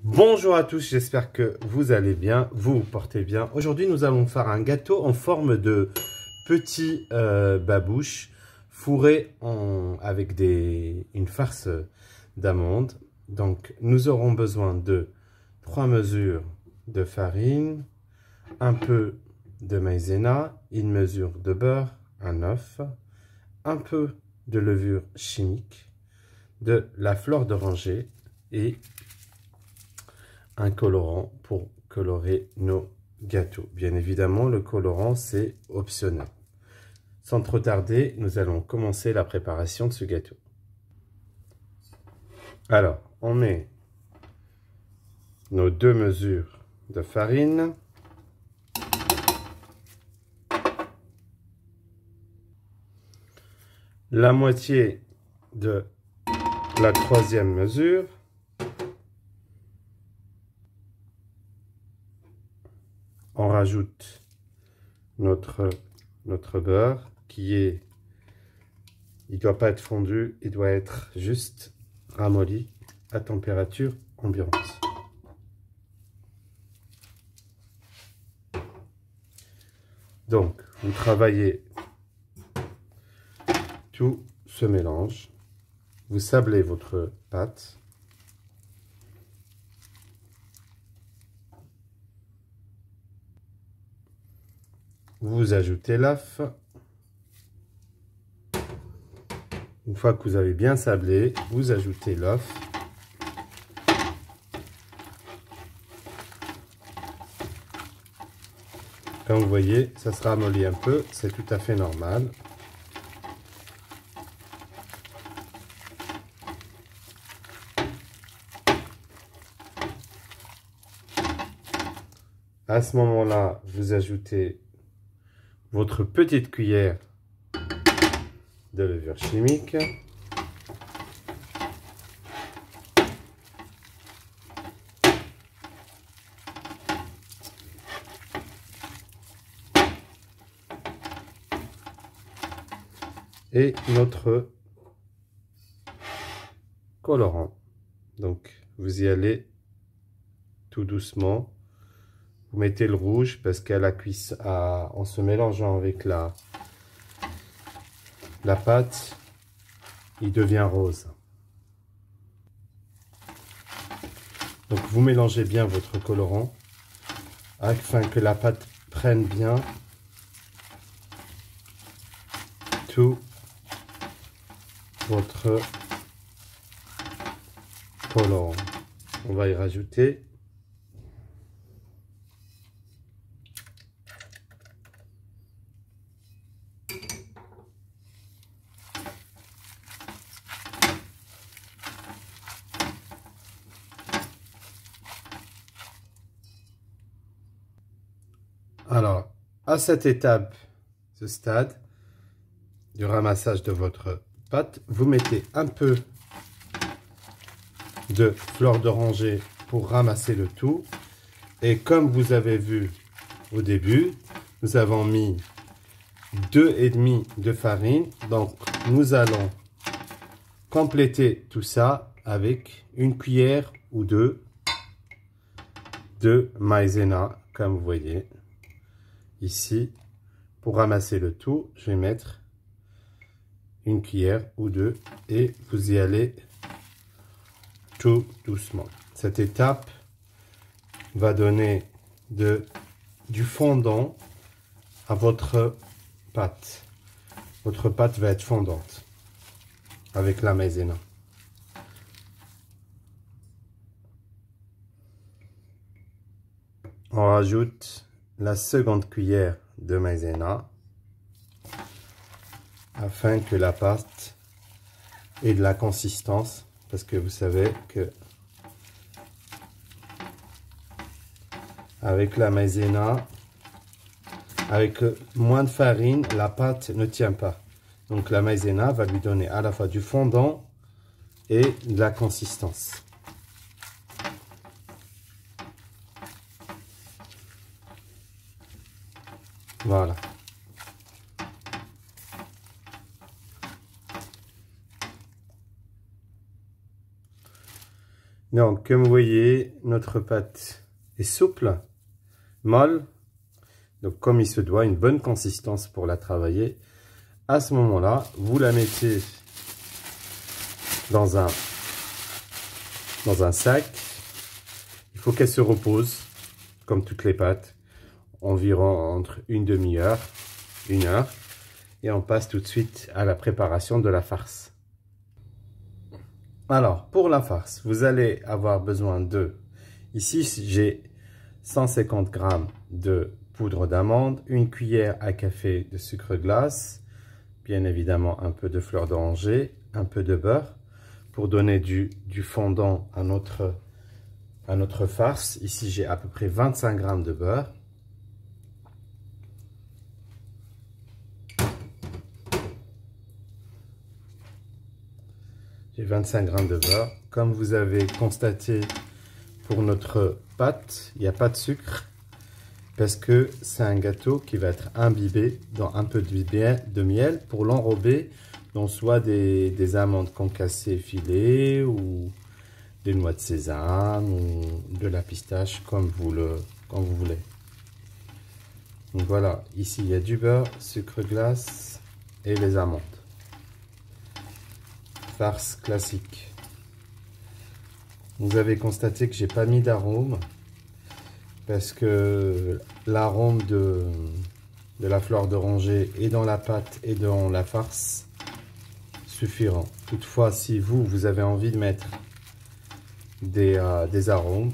Bonjour à tous, j'espère que vous allez bien, vous vous portez bien. Aujourd'hui, nous allons faire un gâteau en forme de petit babouche fourré avec une farce d'amandes. Donc, nous aurons besoin de 3 mesures de farine, un peu de maïzena, une mesure de beurre, un œuf, un peu de levure chimique, de la fleur d'oranger et un colorant pour colorer nos gâteaux. Bien évidemment, le colorant, c'est optionnel. Sans trop tarder, nous allons commencer la préparation de ce gâteau. Alors, on met nos 2 mesures de farine. La moitié de la 3e mesure. On rajoute notre beurre il ne doit pas être fondu, il doit être juste ramolli à température ambiante. Donc, vous travaillez tout ce mélange, vous sablez votre pâte. Vous ajoutez l'œuf. Une fois que vous avez bien sablé, vous ajoutez l'œuf. Comme vous voyez, ça se ramollit un peu, c'est tout à fait normal. À ce moment-là, vous ajoutez votre petite cuillère de levure chimique. Et notre colorant. Donc, vous y allez tout doucement. Vous mettez le rouge parce qu'à la cuisse, en se mélangeant avec la pâte, il devient rose. Donc vous mélangez bien votre colorant afin que la pâte prenne bien tout votre colorant. On va y rajouter alors, à cette étape, ce stade du ramassage de votre pâte, vous mettez un peu de fleur d'oranger pour ramasser le tout. Et comme vous avez vu au début, nous avons mis 2,5 de farine. Donc, nous allons compléter tout ça avec une cuillère ou deux de maïzena, comme vous voyez. Ici, pour ramasser le tout, je vais mettre une cuillère ou deux et vous y allez tout doucement. Cette étape va donner du fondant à votre pâte. Votre pâte va être fondante avec la maïzena. On rajoute la seconde cuillère de maïzena afin que la pâte ait de la consistance, parce que vous savez que avec la maïzena, avec moins de farine, la pâte ne tient pas. Donc la maïzena va lui donner à la fois du fondant et de la consistance. Voilà. Donc, comme vous voyez, notre pâte est souple, molle. Donc, comme il se doit, une bonne consistance pour la travailler. À ce moment-là, vous la mettez dans un sac. Il faut qu'elle se repose, comme toutes les pâtes, environ entre une demi-heure, 1 heure. Et on passe tout de suite à la préparation de la farce. Alors, pour la farce, vous allez avoir besoin de... Ici, j'ai 150 g de poudre d'amande, 1 cuillère à café de sucre glace, bien évidemment un peu de fleur d'oranger, un peu de beurre, pour donner du fondant à notre farce. Ici, j'ai à peu près 25 g de beurre. J'ai 25 g de beurre. Comme vous avez constaté, pour notre pâte, il n'y a pas de sucre parce que c'est un gâteau qui va être imbibé dans un peu de miel pour l'enrober dans soit des amandes concassées filées ou des noix de sésame ou de la pistache comme vous voulez. Donc voilà, ici il y a du beurre, sucre glace et les amandes. Farce classique. Vous avez constaté que j'ai pas mis d'arôme parce que l'arôme de la fleur d'oranger est dans la pâte et dans la farce suffira. Toutefois, si vous avez envie de mettre des arômes,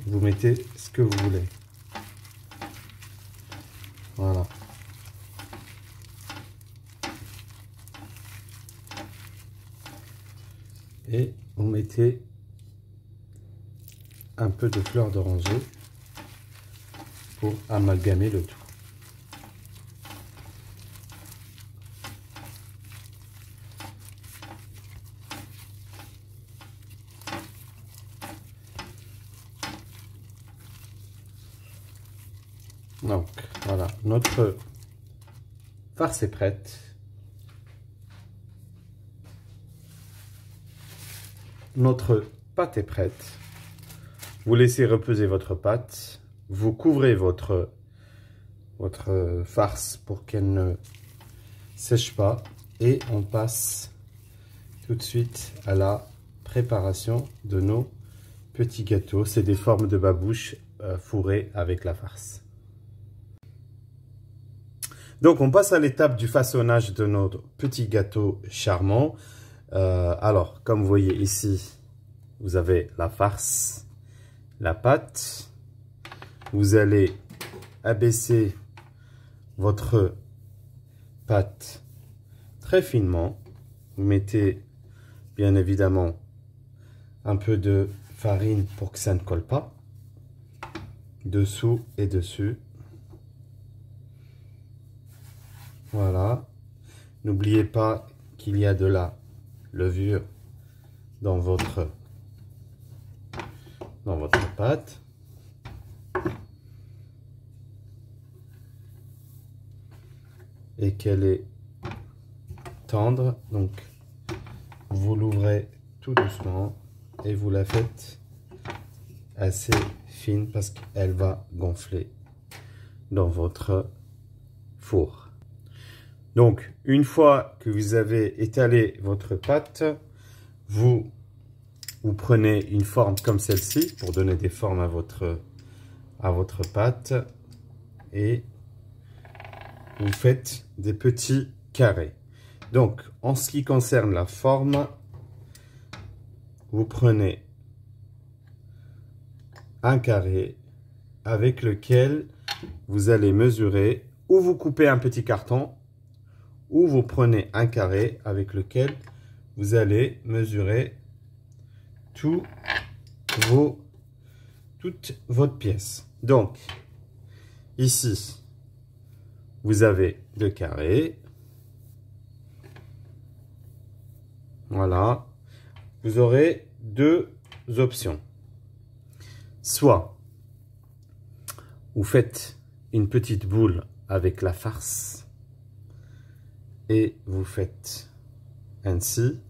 vous mettez ce que vous voulez. Voilà. Et vous mettez un peu de fleur d'oranger pour amalgamer le tout. Donc voilà, notre farce est prête. Notre pâte est prête. Vous laissez reposer votre pâte. Vous couvrez votre farce pour qu'elle ne sèche pas. Et on passe tout de suite à la préparation de nos petits gâteaux. C'est des formes de babouches fourrées avec la farce. Donc on passe à l'étape du façonnage de notre petit gâteau charmant. Alors, comme vous voyez ici, vous avez la farce, la pâte. Vous allez abaisser votre pâte très finement. Vous mettez bien évidemment un peu de farine pour que ça ne colle pas. Dessous et dessus. Voilà. N'oubliez pas qu'il y a de la levure dans votre pâte. Et qu'elle est tendre, donc vous l'ouvrez tout doucement et vous la faites assez fine parce qu'elle va gonfler dans votre four. Donc, une fois que vous avez étalé votre pâte, vous prenez une forme comme celle-ci pour donner des formes à votre pâte et vous faites des petits carrés. Donc, en ce qui concerne la forme, vous prenez un carré avec lequel vous allez mesurer, ou vous coupez un petit carton, ou vous prenez un carré avec lequel vous allez mesurer toute votre pièce. Donc, ici, vous avez 2 carrés. Voilà. Vous aurez 2 options. Soit, vous faites une petite boule avec la farce et vous faites ainsi.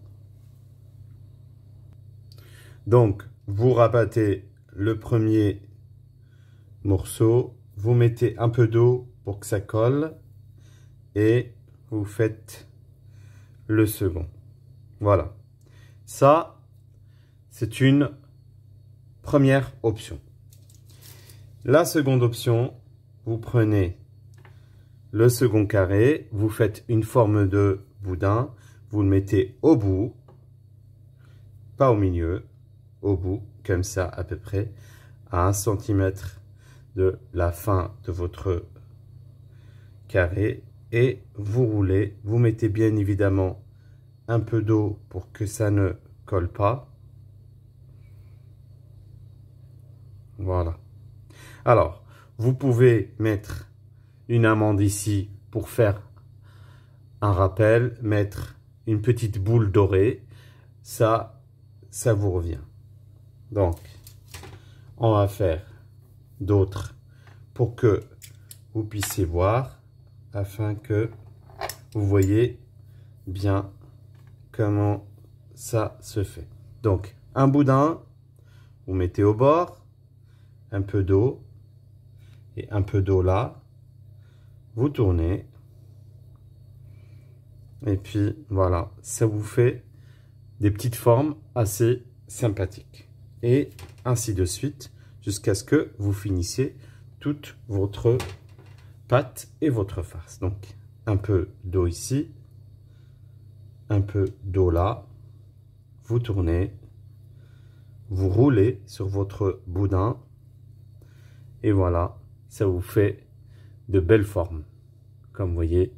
Donc, vous rabattez le premier morceau, vous mettez un peu d'eau pour que ça colle et vous faites le second. Voilà. Ça, c'est une première option. La seconde option, vous prenez le second carré, vous faites une forme de boudin, vous le mettez au bout, pas au milieu, au bout, comme ça à peu près, à 1 cm de la fin de votre carré, et vous roulez. Vous mettez bien évidemment un peu d'eau pour que ça ne colle pas. Voilà. Alors, vous pouvez mettre une amande ici pour faire un rappel, mettre une petite boule dorée, ça vous revient. Donc, on va faire d'autres pour que vous puissiez voir, afin que vous voyez bien comment ça se fait. Donc, un boudin, vous mettez au bord, un peu d'eau, et un peu d'eau là, vous tournez, et puis voilà, ça vous fait des petites formes assez sympathiques. Et ainsi de suite, jusqu'à ce que vous finissiez toute votre pâte et votre farce. Donc, un peu d'eau ici, un peu d'eau là, vous tournez, vous roulez sur votre boudin, et voilà, ça vous fait de belles formes. Comme vous voyez,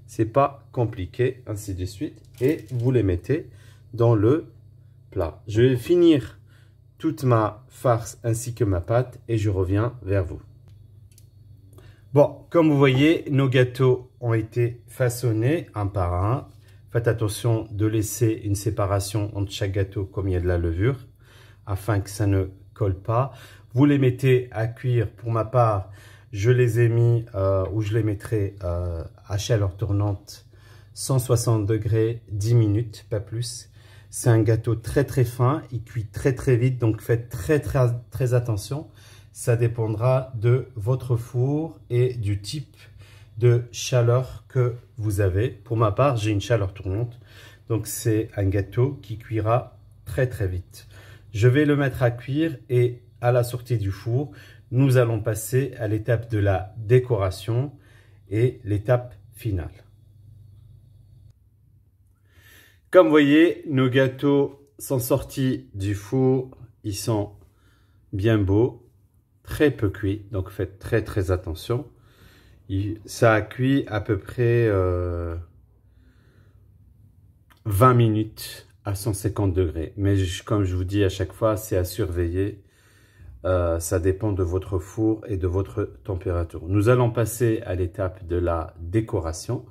c'est pas compliqué, ainsi de suite, et vous les mettez dans le plat. Je vais finir toute ma farce ainsi que ma pâte et je reviens vers vous. Bon, comme vous voyez, nos gâteaux ont été façonnés un par un. Faites attention de laisser une séparation entre chaque gâteau comme il y a de la levure, afin que ça ne colle pas. Vous les mettez à cuire. Pour ma part, je les ai mis, ou je les mettrai à chaleur tournante, 160 degrés, 10 minutes, pas plus. C'est un gâteau très très fin, il cuit très très vite, donc faites très attention. Ça dépendra de votre four et du type de chaleur que vous avez. Pour ma part, j'ai une chaleur tournante, donc c'est un gâteau qui cuira très très vite. Je vais le mettre à cuire et à la sortie du four, nous allons passer à l'étape de la décoration et l'étape finale. Comme vous voyez, nos gâteaux sont sortis du four, ils sont bien beaux, très peu cuits, donc faites très attention. Ça a cuit à peu près 20 minutes à 150 degrés. Mais comme je vous dis à chaque fois, c'est à surveiller. Ça dépend de votre four et de votre température. Nous allons passer à l'étape de la décoration,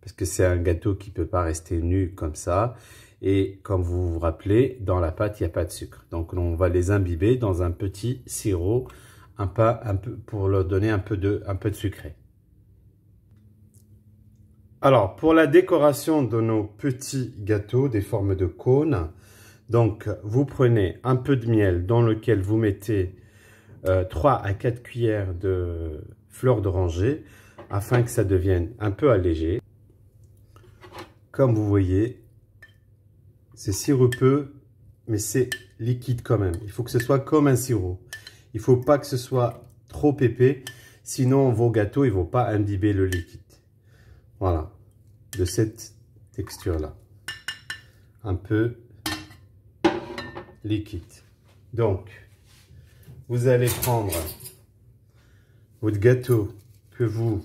parce que c'est un gâteau qui ne peut pas rester nu comme ça. Et comme vous vous rappelez, dans la pâte, il n'y a pas de sucre. Donc on va les imbiber dans un petit sirop, un peu, pour leur donner un peu de sucré. Alors, pour la décoration de nos petits gâteaux, des formes de cônes, donc vous prenez un peu de miel dans lequel vous mettez 3 à 4 cuillères de fleur d'oranger afin que ça devienne un peu allégé. Comme vous voyez, c'est sirupeux, mais c'est liquide quand même. Il faut que ce soit comme un sirop. Il ne faut pas que ce soit trop épais, sinon vos gâteaux ils ne vont pas imbiber le liquide. Voilà, de cette texture-là. Un peu liquide. Donc, vous allez prendre votre gâteau que vous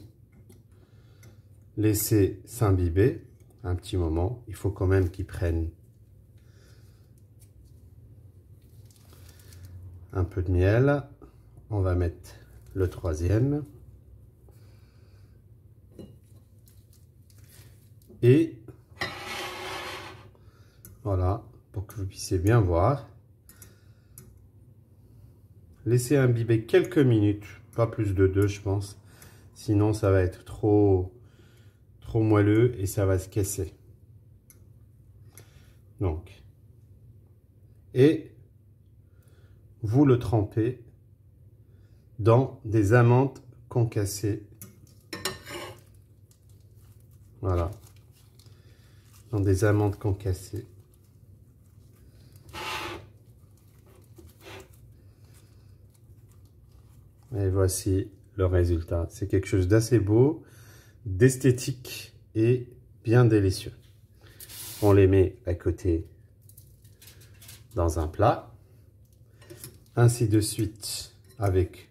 laissez s'imbiber un petit moment. Il faut quand même qu'il prenne un peu de miel. On va mettre le troisième. Et voilà, pour que vous puissiez bien voir. Laissez imbiber quelques minutes, pas plus de 2 je pense. Sinon ça va être trop moelleux et ça va se casser. Donc, et vous le trempez dans des amandes concassées. Voilà. Dans des amandes concassées. Et voici le résultat. C'est quelque chose d'assez beau, d'esthétique et bien délicieux. On les met à côté dans un plat. Ainsi de suite avec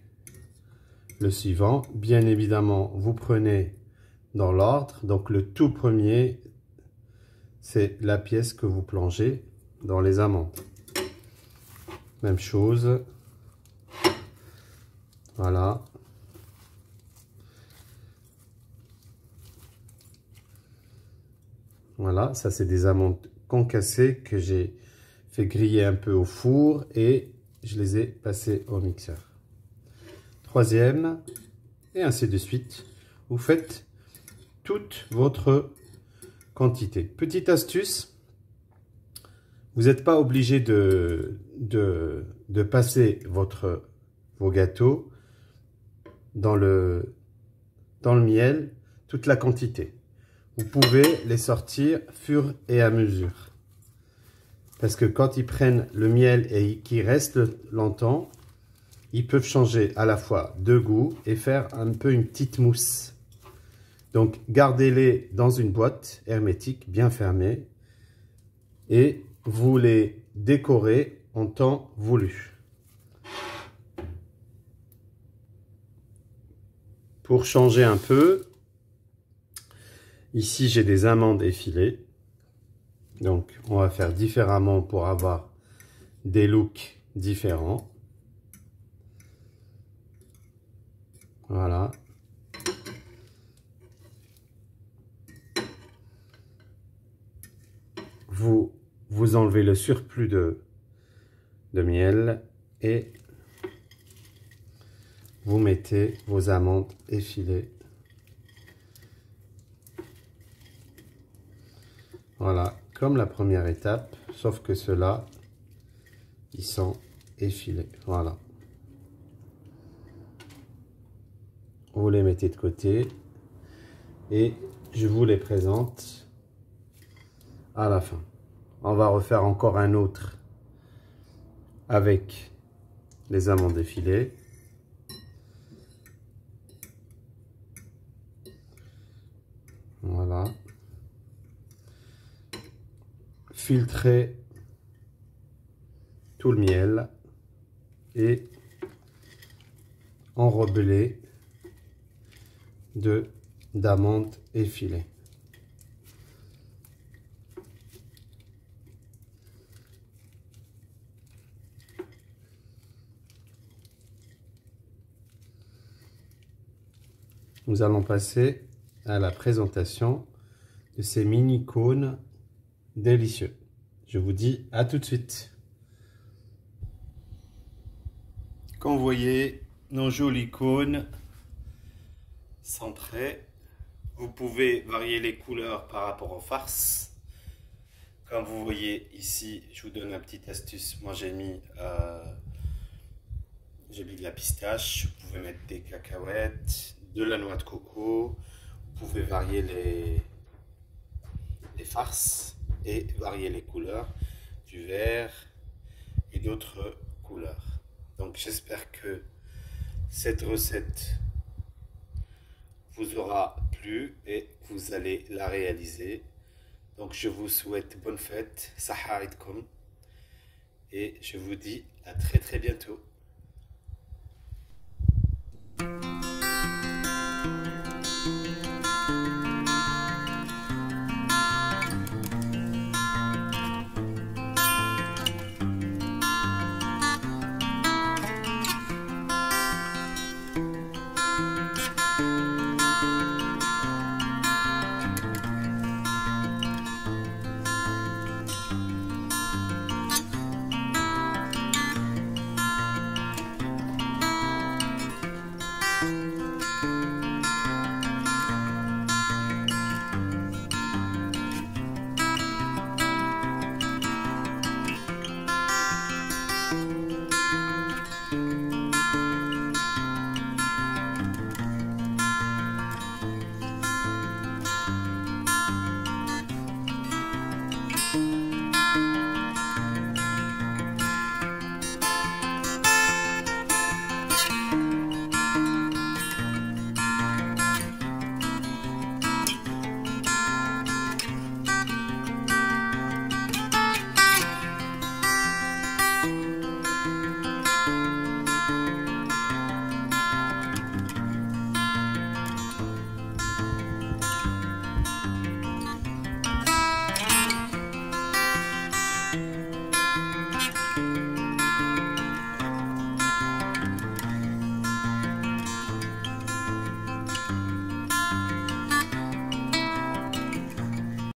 le suivant. Bien évidemment, vous prenez dans l'ordre. Donc le tout premier, c'est la pièce que vous plongez dans les amandes. Même chose. Voilà. Voilà, ça c'est des amandes concassées que j'ai fait griller un peu au four et je les ai passées au mixeur. Troisième, et ainsi de suite. Vous faites toute votre quantité. Petite astuce, vous n'êtes pas obligé de passer vos gâteaux dans le miel, toute la quantité. Vous pouvez les sortir fur et à mesure. Parce que quand ils prennent le miel et qu'ils restent longtemps, ils peuvent changer à la fois de goût et faire un peu une petite mousse. Donc gardez-les dans une boîte hermétique bien fermée et vous les décorez en temps voulu. Pour changer un peu, ici j'ai des amandes effilées. Donc on va faire différemment pour avoir des looks différents. Voilà. Vous enlevez le surplus de miel et vous mettez vos amandes effilées. Voilà, comme la première étape, sauf que ceux-là, ils sont effilés. Voilà. Vous les mettez de côté et je vous les présente à la fin. On va refaire encore un autre avec les amandes effilées. Voilà. Filtrez tout le miel et enrobez-les d'amandes effilées. Nous allons passer à la présentation de ces mini cônes délicieux. Je vous dis à tout de suite. Comme vous voyez, nos jolis cônes sont prêts. Vous pouvez varier les couleurs par rapport aux farces. Comme vous voyez ici, je vous donne une petite astuce. Moi j'ai mis de la pistache. Vous pouvez mettre des cacahuètes, de la noix de coco. Vous pouvez varier les farces et varier les couleurs du vert et d'autres couleurs. Donc j'espère que cette recette vous aura plu et que vous allez la réaliser. Donc je vous souhaite bonne fête, saharitkum, et je vous dis à très bientôt.